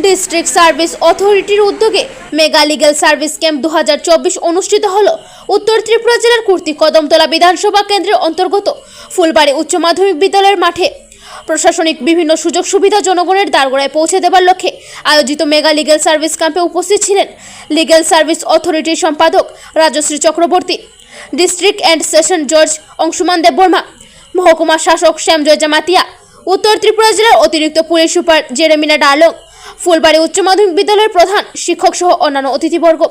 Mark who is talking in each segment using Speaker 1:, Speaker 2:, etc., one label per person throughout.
Speaker 1: District service অথরিটির উদ্যোগে mega legal service camp 2024 অনুষ্ঠিত হলো উত্তর ত্রিপুরা জেলার কুর্তি কদমতলা বিধানসভা কেন্দ্রের অন্তর্গত ফুলবাড়ি উচ্চ মাধ্যমিক বিদ্যালয়ের মাঠে। প্রশাসনিক বিভিন্ন সুযোগ সুবিধা জনগণের দ্বারগোড়ায় পৌঁছে দেওয়ার লক্ষ্যে আয়োজিত মেগা লিগ্যাল সার্ভিস ক্যাম্পে উপস্থিত ছিলেন লিগ্যাল সার্ভিস অথরিটির সম্পাদক Rajashree Chakraborty, district and session জজ অংশুমান দেববর্মা, মহকুমা শাসক শ্যামজয় জামাতিয়া, উত্তর ত্রিপুরা জেলার অতিরিক্ত পুলিশ সুপার জেরেমিনা ডালং, ফুলবাড়ি উচ্চ মাধ্যমিক বিদ্যালয়ের প্রধান শিক্ষক সহ অন্যান্য অতিথিবর্গ।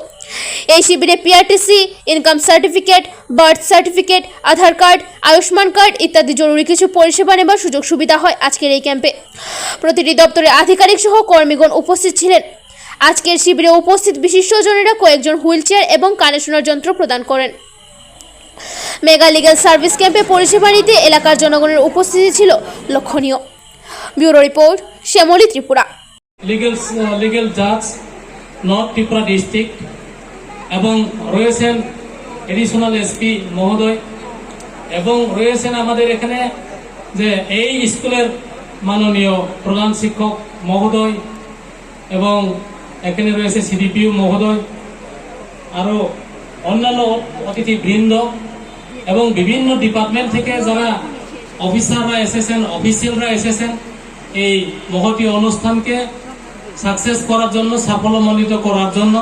Speaker 1: এই শিবিরে PRTC, income certificate, birth certificate, Aadhaar card, Ayushman card ইত্যাদি জরুরি কিছু পরিষেবা নেবার সুযোগ সুবিধা হয় আজকের এই ক্যাম্পে। প্রতিটি দপ্তরের আধিকারিক সহ কর্মীগণ উপস্থিত ছিলেন। আজকের শিবিরে উপস্থিত বিশিষ্টজনেরা কয়েকজন হুইল চেয়ার এবং কানে শোনার যন্ত্র প্রদান করেন। মেগা লিগ্যাল সার্ভিস ক্যাম্পে পরিষেবা নিতে এলাকার জনগণের উপস্থিতি ছিল লক্ষণীয়। Bureau report, Shyamali, Tripura.
Speaker 2: Legal জাজ নর্থ ত্রিপুরা ডিস্ট্রিক্ট এবং রয়েছেন এডিশনাল এসপি মহোদয় এবং রয়েছেন আমাদের এখানে যে এই স্কুলের মাননীয় প্রধান শিক্ষক মহোদয় এবং এখানে রয়েছে সিডিপিও মহোদয়, আরও অন্যান্য অতিথিবৃন্দ এবং বিভিন্ন ডিপার্টমেন্ট থেকে যারা অফিসাররা এসেছেন, অফিসিয়ালরা এসেছেন এই মহতী অনুষ্ঠানকে সাকসেস করার জন্য, সাফল্যমণ্ডিত করার জন্য।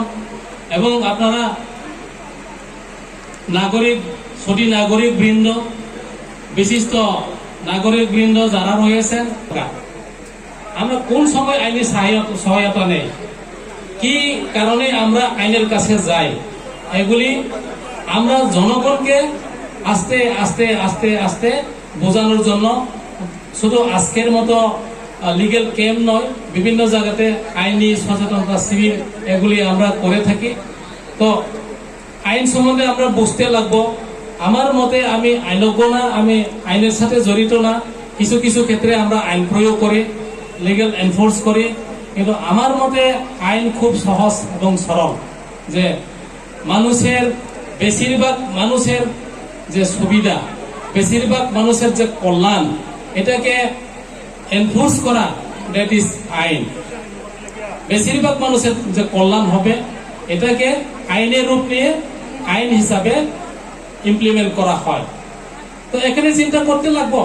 Speaker 2: এবং আপনারা ছোটি নাগরিক বৃন্দ, বিশিষ্ট নাগরিক বৃন্দ যারা রয়েছেন, আমরা কোন সময় আইনি সহায়তা নেই, কি কারণে আমরা আইনের কাছে যাই, এগুলি আমরা জনগণকে আস্তে আস্তে আস্তে আস্তে বোঝানোর জন্য শুধু আজকের মতো লিগ্যাল ক্যাম্প নয়, বিভিন্ন জায়গাতে আইনি সচেতনতা শিবির এগুলি আমরা করে থাকি। তো আইন সম্বন্ধে আমরা বুঝতে লাগবো। আমার মতে আমি আইনজ্ঞ না, আমি আইনের সাথে জড়িত না। কিছু কিছু ক্ষেত্রে আমরা আইন প্রয়োগ করি, লিগ্যাল এনফোর্স করি, কিন্তু আমার মতে আইন খুব সহজ এবং সরল। যে বেশিরভাগ মানুষের যে সুবিধা, বেশিরভাগ মানুষের যে কল্যাণ, এটাকে এনফোর্স করা, দ্যাট ইজ আইন। বেশিরভাগ মানুষের যে কল্যাণ হবে, এটাকে আইনের রূপ নিয়ে আইন হিসাবে ইমপ্লিমেন্ট করা হয়। তো এখানে চিন্তা করতে লাগবো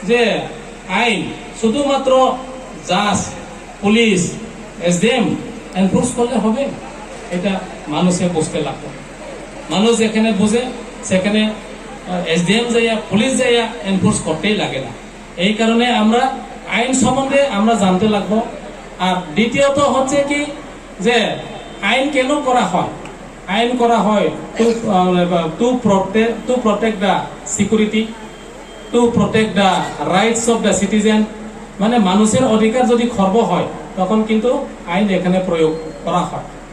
Speaker 2: যে আইন শুধুমাত্র জাজ, পুলিশ, এসডিএম এনফোর্স করলে হবে, এটা মানুষে বুঝতে লাগবে। মানুষ যেখানে বুঝে সেখানে এসডিএম যাইয়া, পুলিশ যাইয়া এনফোর্স করতেই লাগে না। এই কারণে আমরা আইন সম্বন্ধে আমরা জানতে লাগবো। আর দ্বিতীয়ত হচ্ছে কি, যে আইন কেন করা হয়? আইন করা হয় two protect the security, two protect the rights of the citizen. মানে মানুষের অধিকার যদি খর্ব হয়, তখন কিন্তু আইন এখানে প্রয়োগ করা হয়।